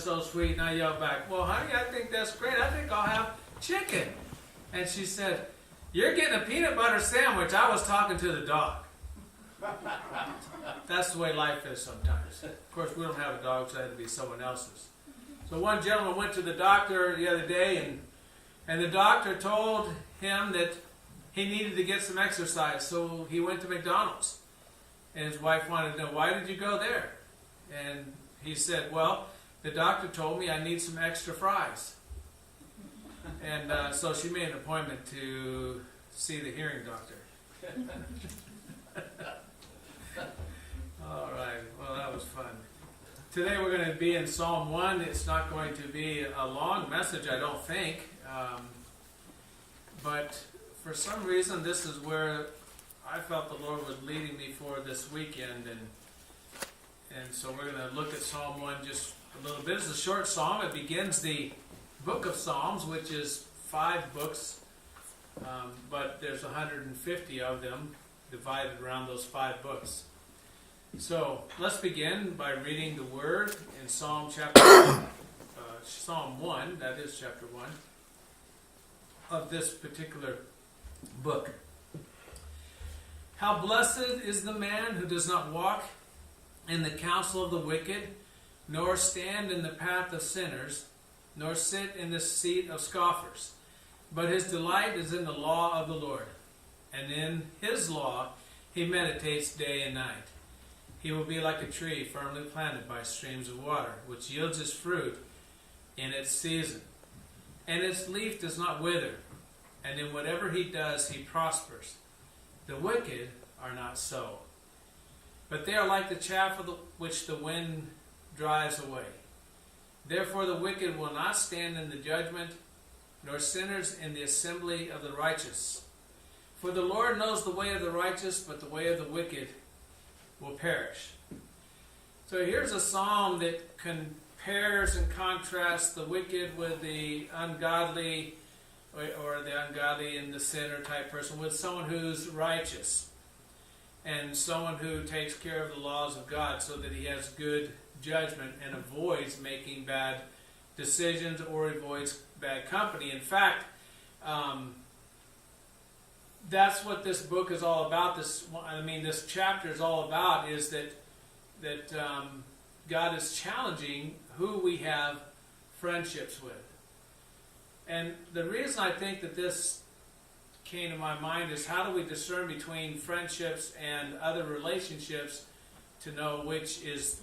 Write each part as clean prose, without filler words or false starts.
so sweet. And I yelled back, well, honey, I think that's great. I think I'll have chicken. And she said, you're getting a peanut butter sandwich. I was talking to the dog. That's the way life is sometimes. Of course, we don't have a dog, so it had to be someone else's. So one gentleman went to the doctor the other day, and the doctor told him that he needed to get some exercise. So he went to McDonald's. And his wife wanted to know, why did you go there? And he said, well, the doctor told me I need some extra fries. And so she made an appointment to see the hearing doctor. All right, well, that was fun. Today we're going to be in Psalm 1. It's not going to be a long message, I don't think. But for some reason, this is where I felt the Lord was leading me for this weekend. And so we're going to look at Psalm 1 just a little bit. It's a short psalm. It begins the book of Psalms, which is 5 books. But there's 150 of them divided around those 5 books. So let's begin by reading the word in Psalm 1, that is chapter 1, of this particular book. How blessed is the man who does not walk in the counsel of the wicked, nor stand in the path of sinners, nor sit in the seat of scoffers. But his delight is in the law of the Lord, and in his law he meditates day and night. He will be like a tree firmly planted by streams of water, which yields its fruit in its season. And its leaf does not wither, and in whatever he does he prospers. The wicked are not so, but they are like the chaff which the wind drives away. Therefore the wicked will not stand in the judgment, nor sinners in the assembly of the righteous. For the Lord knows the way of the righteous, but the way of the wicked will perish. So here's a psalm that compares and contrasts the wicked with the ungodly, or the ungodly and the sinner type person, with someone who's righteous and someone who takes care of the laws of God so that he has good judgment and avoids making bad decisions or avoids bad company. In fact, that's what this book is all about. This chapter is all about, is that God is challenging who we have friendships with. And the reason I think that this came to my mind is, how do we discern between friendships and other relationships to know which is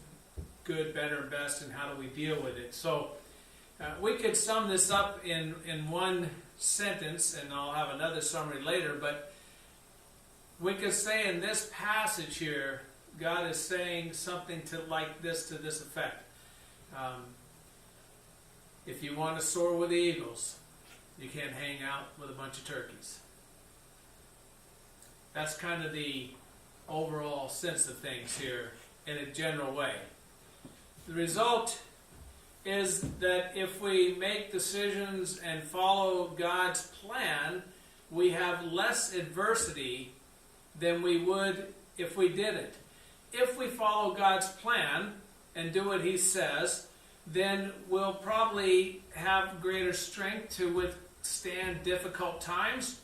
good, better, and best, and how do we deal with it? So we could sum this up in one sentence, and I'll have another summary later, but we could say in this passage here, God is saying something to this effect. If you want to soar with the eagles, you can't hang out with a bunch of turkeys. That's kind of the overall sense of things here in a general way. The result is that if we make decisions and follow God's plan, we have less adversity than we would if we didn't. If we follow God's plan and do what He says, then we'll probably have greater strength to withstand difficult times,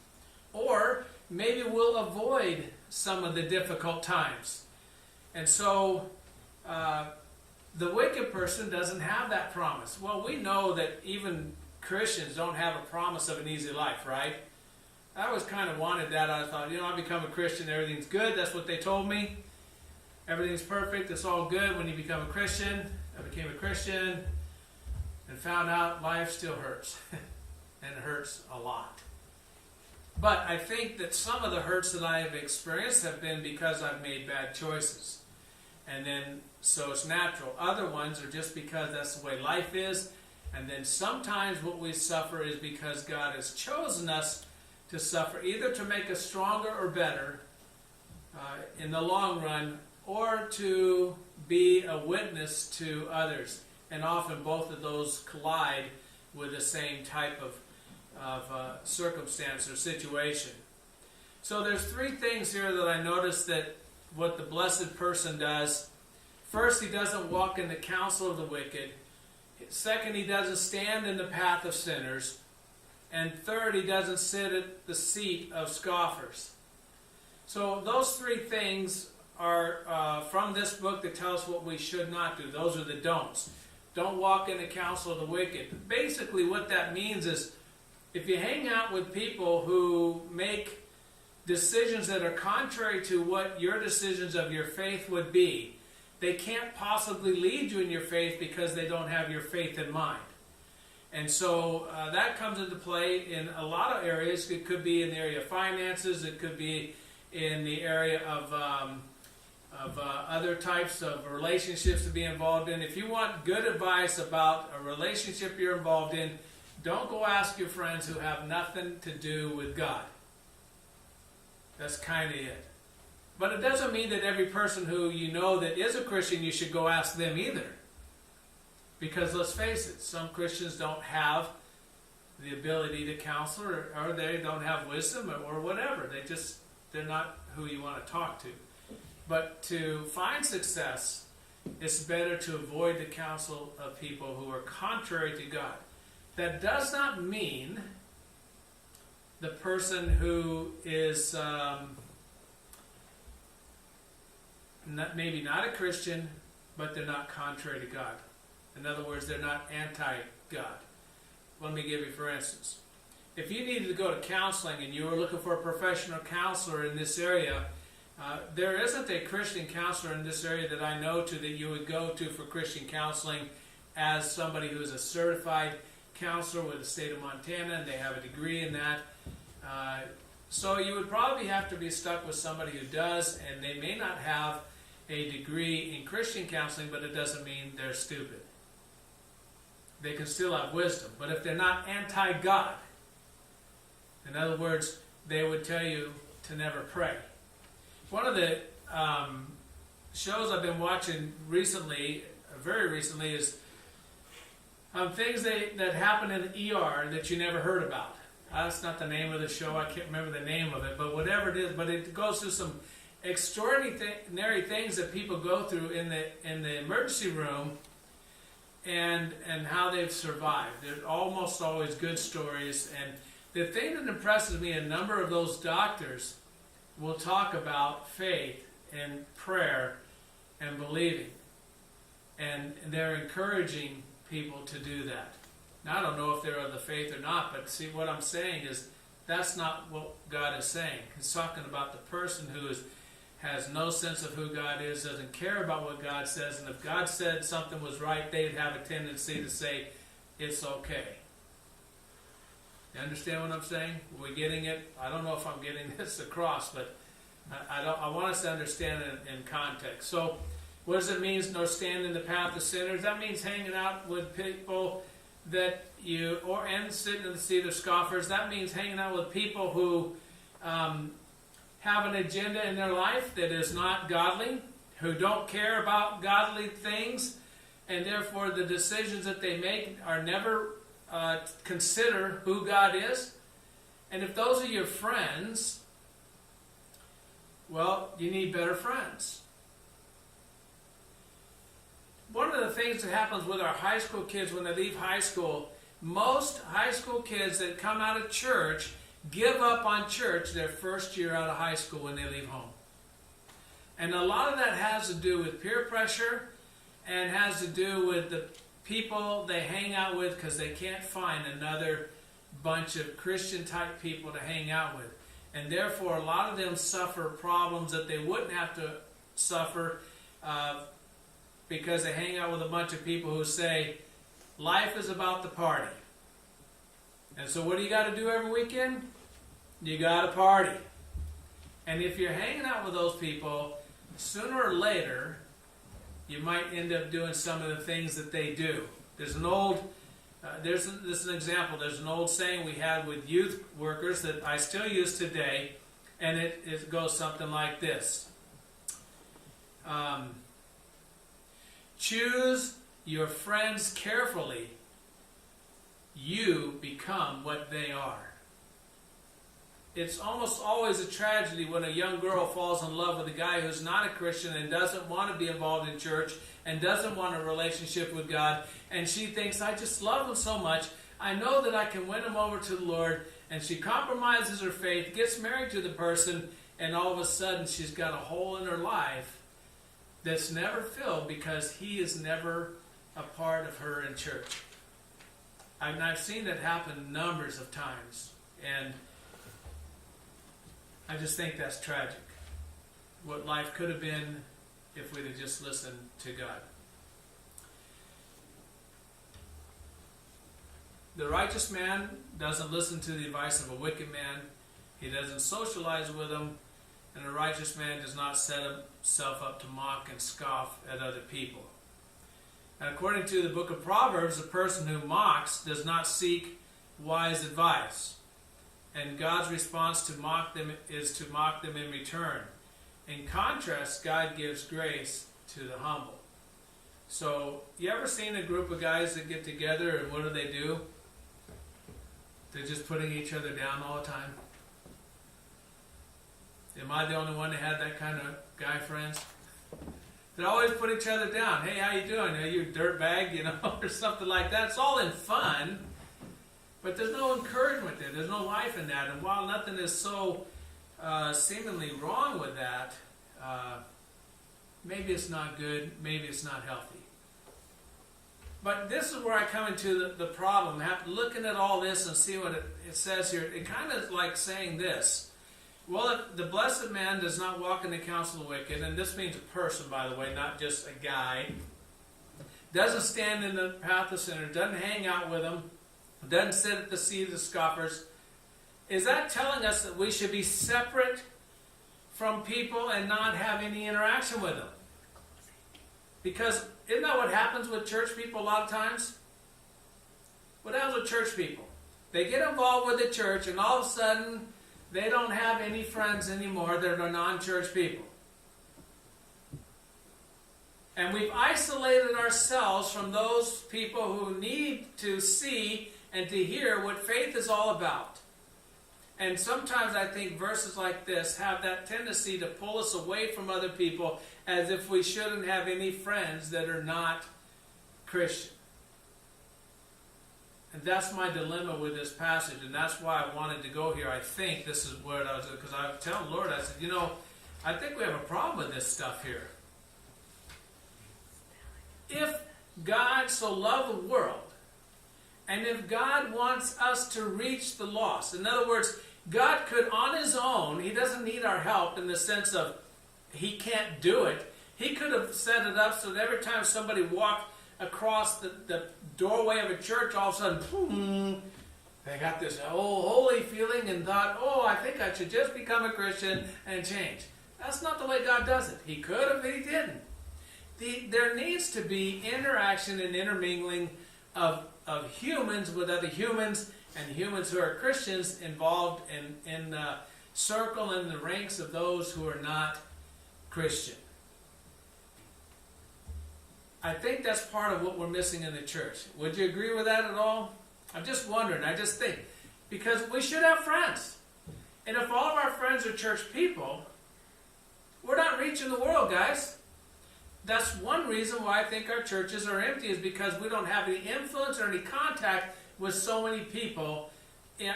or maybe we'll avoid some of the difficult times. And so the wicked person doesn't have that promise. Well, we know that even Christians don't have a promise of an easy life, right? I always kind of wanted that. I thought, I become a Christian, everything's good. That's what they told me. Everything's perfect. It's all good when you become a Christian. I became a Christian and found out life still hurts. And it hurts a lot. But I think that some of the hurts that I have experienced have been because I've made bad choices. And then, so it's natural. Other ones are just because that's the way life is. And then sometimes what we suffer is because God has chosen us to suffer, either to make us stronger or better in the long run, or to be a witness to others. And often both of those collide with the same type of circumstance or situation. So there's 3 things here that I noticed that what the blessed person does. First, he doesn't walk in the counsel of the wicked. Second, he doesn't stand in the path of sinners. And third, he doesn't sit at the seat of scoffers. So those three things are from this book that tell us what we should not do. Those are the don'ts. Don't walk in the counsel of the wicked. Basically what that means is, if you hang out with people who make decisions that are contrary to what your decisions of your faith would be, they can't possibly lead you in your faith because they don't have your faith in mind. And so that comes into play in a lot of areas. It could be in the area of finances. It could be in the area of other types of relationships to be involved in. If you want good advice about a relationship you're involved in, don't go ask your friends who have nothing to do with God. That's kind of it. But it doesn't mean that every person who you know that is a Christian, you should go ask them either. Because let's face it, some Christians don't have the ability to counsel, or they don't have wisdom, or whatever. They're not who you want to talk to. But to find success, it's better to avoid the counsel of people who are contrary to God. That does not mean the person who is maybe not a Christian, but they're not contrary to God. In other words, they're not anti-God. Let me give you, for instance, if you needed to go to counseling and you were looking for a professional counselor in this area, there isn't a Christian counselor in this area that I know to that you would go to for Christian counseling as somebody who is a certified counselor with the state of Montana, and they have a degree in that. So you would probably have to be stuck with somebody who does, and they may not have a degree in Christian counseling, but it doesn't mean they're stupid. They can still have wisdom. But if they're not anti-God, in other words, they would tell you to never pray. One of the shows I've been watching recently, very recently, is things that happen in the ER that you never heard about. That's not the name of the show. I can't remember the name of it. But whatever it is, but it goes through some extraordinary things that people go through in the emergency room, and how they've survived. They're almost always good stories. And the thing that impresses me, a number of those doctors will talk about faith and prayer and believing. And they're encouraging people to do that. Now, I don't know if they're of the faith or not, but see, what I'm saying is that's not what God is saying. He's talking about the person who has no sense of who God is, doesn't care about what God says, and if God said something was right, they'd have a tendency to say, it's okay. You understand what I'm saying? Are we getting it? I don't know if I'm getting this across, but I want us to understand it in context. So, what does it mean, nor stand in the path of sinners? That means hanging out with people and sitting in the seat of scoffers. That means hanging out with people who have an agenda in their life that is not godly, who don't care about godly things, and therefore the decisions that they make are never consider who God is. And if those are your friends, well, you need better friends. One of the things that happens with our high school kids when they leave high school, most high school kids that come out of church give up on church their first year out of high school when they leave home. And a lot of that has to do with peer pressure and has to do with the people they hang out with because they can't find another bunch of Christian-type people to hang out with. And therefore, a lot of them suffer problems that they wouldn't have to suffer because they hang out with a bunch of people who say, life is about the party. And so what do you got to do every weekend? You got to party. And if you're hanging out with those people, sooner or later, you might end up doing some of the things that they do. There's an old, this is an example, there's an old saying we had with youth workers that I still use today, and it goes something like this. Choose your friends carefully, you become what they are. it's almost always a tragedy when a young girl falls in love with a guy who's not a Christian and doesn't want to be involved in church and doesn't want a relationship with God, and she thinks, I just love him so much, I know that I can win him over to the Lord, and she compromises her faith, gets married to the person, and all of a sudden she's got a hole in her life that's never filled because he is never a part of her in church. I've seen that happen numbers of times, and I just think that's tragic. What life could have been if we'd have just listened to God. The righteous man doesn't listen to the advice of a wicked man. He doesn't socialize with him. And a righteous man does not set himself up to mock and scoff at other people. And according to the book of Proverbs, a person who mocks does not seek wise advice. And God's response to mock them is to mock them in return. In contrast, God gives grace to the humble. So, you ever seen a group of guys that get together and what do? They're just putting each other down all the time. Am I the only one that had that kind of guy friends? They always put each other down. Hey, how you doing? Are you a dirtbag, or something like that. It's all in fun, but there's no encouragement there. There's no life in that. And while nothing is so seemingly wrong with that, maybe it's not good, maybe it's not healthy. But this is where I come into the problem. Looking at all this and see what it says here, it kind of like saying this. Well, if the blessed man does not walk in the counsel of the wicked, and this means a person, by the way, not just a guy, doesn't stand in the path of sinners, doesn't hang out with them, doesn't sit at the seat of the scoffers, is that telling us that we should be separate from people and not have any interaction with them? Because isn't that what happens with church people a lot of times? What happens with church people? They get involved with the church and all of a sudden they don't have any friends anymore that are non-church people. And we've isolated ourselves from those people who need to see and to hear what faith is all about. And sometimes I think verses like this have that tendency to pull us away from other people as if we shouldn't have any friends that are not Christian. And that's my dilemma with this passage, and that's why I wanted to go here. I think this is where I was, because I was telling the Lord, I said, I think we have a problem with this stuff here. If God so loved the world, and if God wants us to reach the lost, in other words, God could on his own, he doesn't need our help in the sense of he can't do it. He could have set it up so that every time somebody walked across the doorway of a church, all of a sudden, boom, they got this holy feeling and thought, I think I should just become a Christian and change. That's not the way God does it. He could have, but he didn't. There needs to be interaction and intermingling of humans with other humans, and humans who are Christians involved in the circle and the ranks of those who are not Christian. I think that's part of what we're missing in the church. Would you agree with that at all? I'm just wondering. I just think. Because we should have friends. And if all of our friends are church people, we're not reaching the world, guys. That's one reason why I think our churches are empty, is because we don't have any influence or any contact with so many people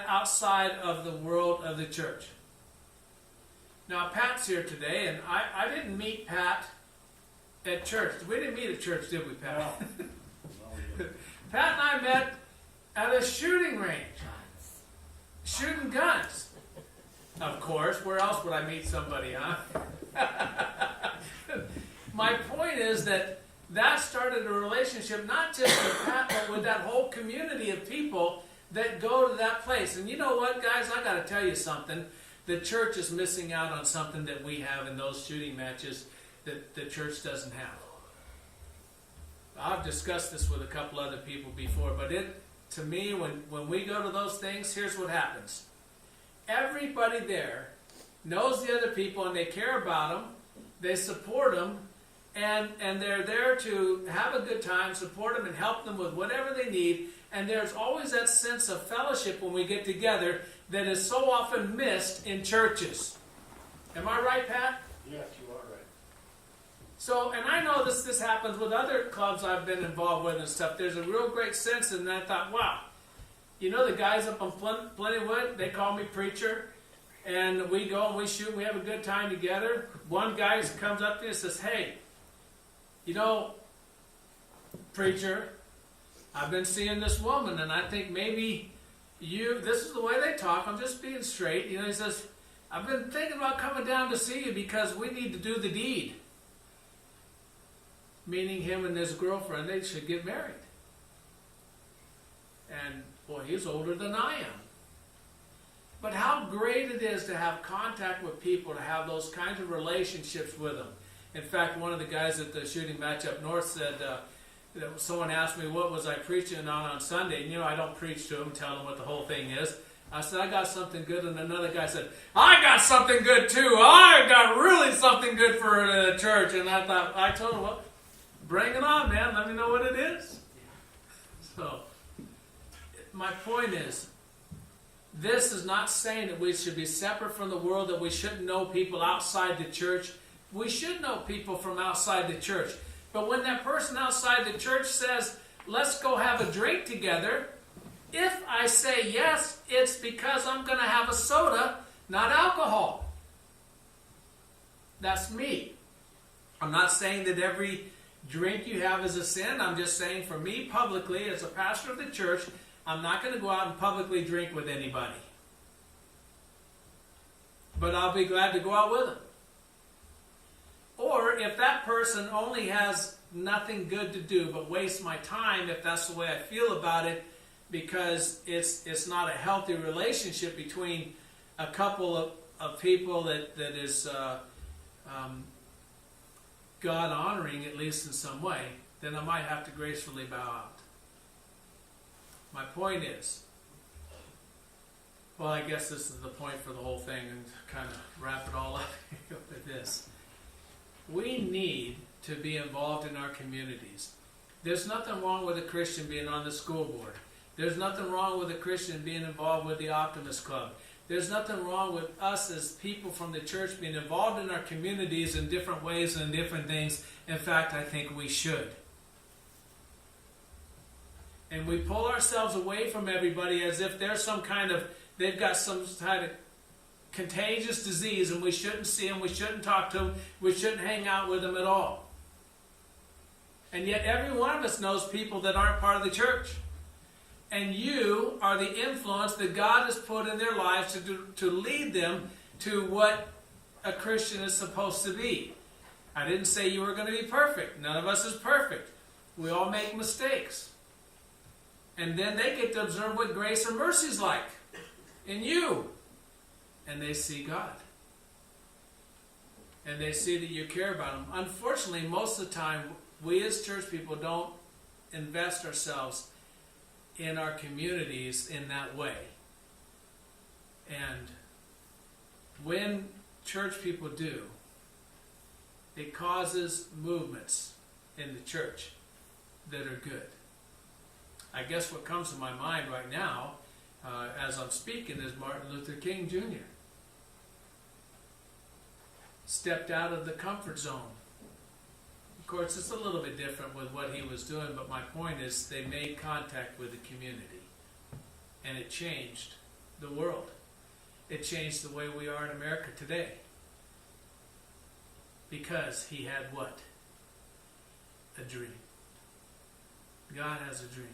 outside of the world of the church. Now, Pat's here today, and I didn't meet Pat at church. We didn't meet at church, did we, Pat? No. Pat and I met at a shooting range. Shooting guns. Of course. Where else would I meet somebody, huh? My point is that started a relationship not just with Pat, but with that whole community of people that go to that place. And you know what, guys? I got to tell you something. The church is missing out on something that we have in those shooting matches that the church doesn't have. I've discussed this with a couple other people before, but to me, when we go to those things, here's what happens. Everybody there knows the other people, and they care about them, they support them, and they're there to have a good time, support them, and help them with whatever they need. And there's always that sense of fellowship when we get together that is so often missed in churches. Am I right, Pat? Yes, you are right. So, and I know this happens with other clubs I've been involved with and stuff. There's a real great sense in that. I thought, wow, you know the guys up on Plentywood, they call me preacher, and we go and we shoot and we have a good time together. One guy comes up to me and says, hey, you know, preacher, I've been seeing this woman, and I think maybe this is the way they talk, I'm just being straight. You know, he says, I've been thinking about coming down to see you because we need to do the deed. Meaning him and his girlfriend, they should get married. And, boy, he's older than I am. But how great it is to have contact with people, to have those kinds of relationships with them. In fact, one of the guys at the shooting match up north said, someone asked me what was I preaching on Sunday. And, you know, I don't preach to them, tell them what the whole thing is. I said, I got something good. And another guy said, I got something good too. I got really something good for the church. And I told him, well, bring it on, man. Let me know what it is. So, my point is, this is not saying that we should be separate from the world, that we shouldn't know people outside the church. We should know people from outside the church. But when that person outside the church says, let's go have a drink together, if I say yes, it's because I'm going to have a soda, not alcohol. That's me. I'm not saying that every drink you have is a sin. I'm just saying for me publicly, as a pastor of the church, I'm not going to go out and publicly drink with anybody. But I'll be glad to go out with them. Or if that person only has nothing good to do but waste my time, if that's the way I feel about it, because it's not a healthy relationship between a couple of people that is God-honoring, at least in some way, then I might have to gracefully bow out. My point is, well, I guess this is the point for the whole thing, and kind of wrap it all up with this. We need to be involved in our communities. There's nothing wrong with a Christian being on the school board. There's nothing wrong with a Christian being involved with the Optimist Club. There's nothing wrong with us as people from the church being involved in our communities in different ways and different things. In fact, I think we should. And we pull ourselves away from everybody as if there's they've got some kind of contagious disease and we shouldn't see them, we shouldn't talk to them, we shouldn't hang out with them at all. And yet every one of us knows people that aren't part of the church. And you are the influence that God has put in their lives to lead them to what a Christian is supposed to be. I didn't say you were going to be perfect. None of us is perfect. We all make mistakes. And then they get to observe what grace and mercy is like in you. And they see God. And they see that you care about them. Unfortunately, most of the time, we as church people don't invest ourselves in our communities in that way. And when church people do, it causes movements in the church that are good. I guess what comes to my mind right now, as I'm speaking, is Martin Luther King Jr. Stepped out of the comfort zone. Of course, it's a little bit different with what he was doing, but my point is they made contact with the community. And it changed the world. It changed the way we are in America today. Because he had what? A dream. God has a dream.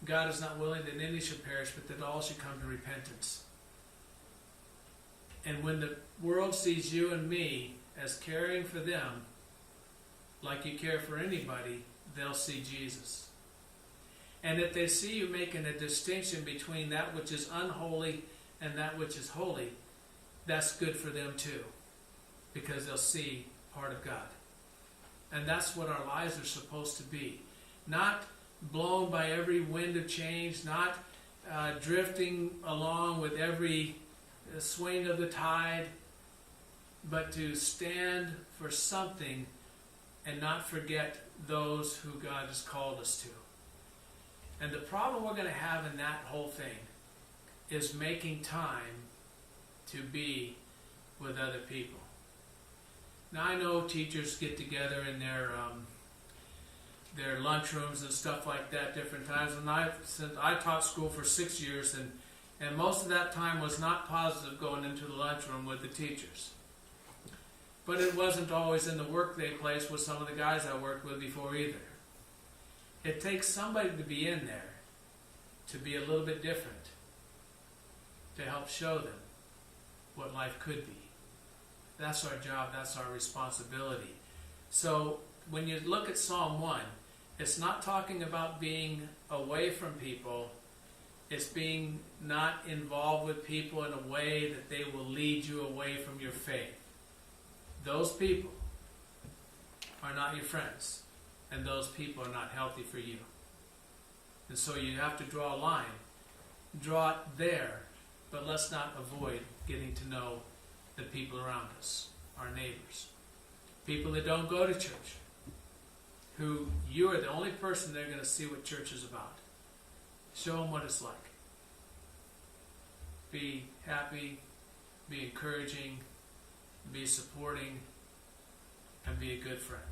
God is not willing that any should perish, but that all should come to repentance. And when the world sees you and me as caring for them, like you care for anybody, they'll see Jesus. And if they see you making a distinction between that which is unholy and that which is holy, that's good for them too, because they'll see part of God. And that's what our lives are supposed to be. Not blown by every wind of change, not drifting along with every swing of the tide, but to stand for something and not forget those who God has called us to. And the problem we're going to have in that whole thing is making time to be with other people. Now I know teachers get together in their lunchrooms and stuff like that different times. And since I taught school for 6 years, and most of that time was not positive going into the lunchroom with the teachers. But it wasn't always in the workday place with some of the guys I worked with before either. It takes somebody to be in there to be a little bit different, to help show them what life could be. That's our job, that's our responsibility. So when you look at Psalm 1, it's not talking about being away from people, it's being not involved with people in a way that they will lead you away from your faith. Those people are not your friends, and those people are not healthy for you. And so you have to draw a line. Draw it there, but let's not avoid getting to know the people around us, our neighbors, people that don't go to church, who you are the only person they're going to see what church is about. Show them what it's like. Be happy, be encouraging, be supporting, and be a good friend.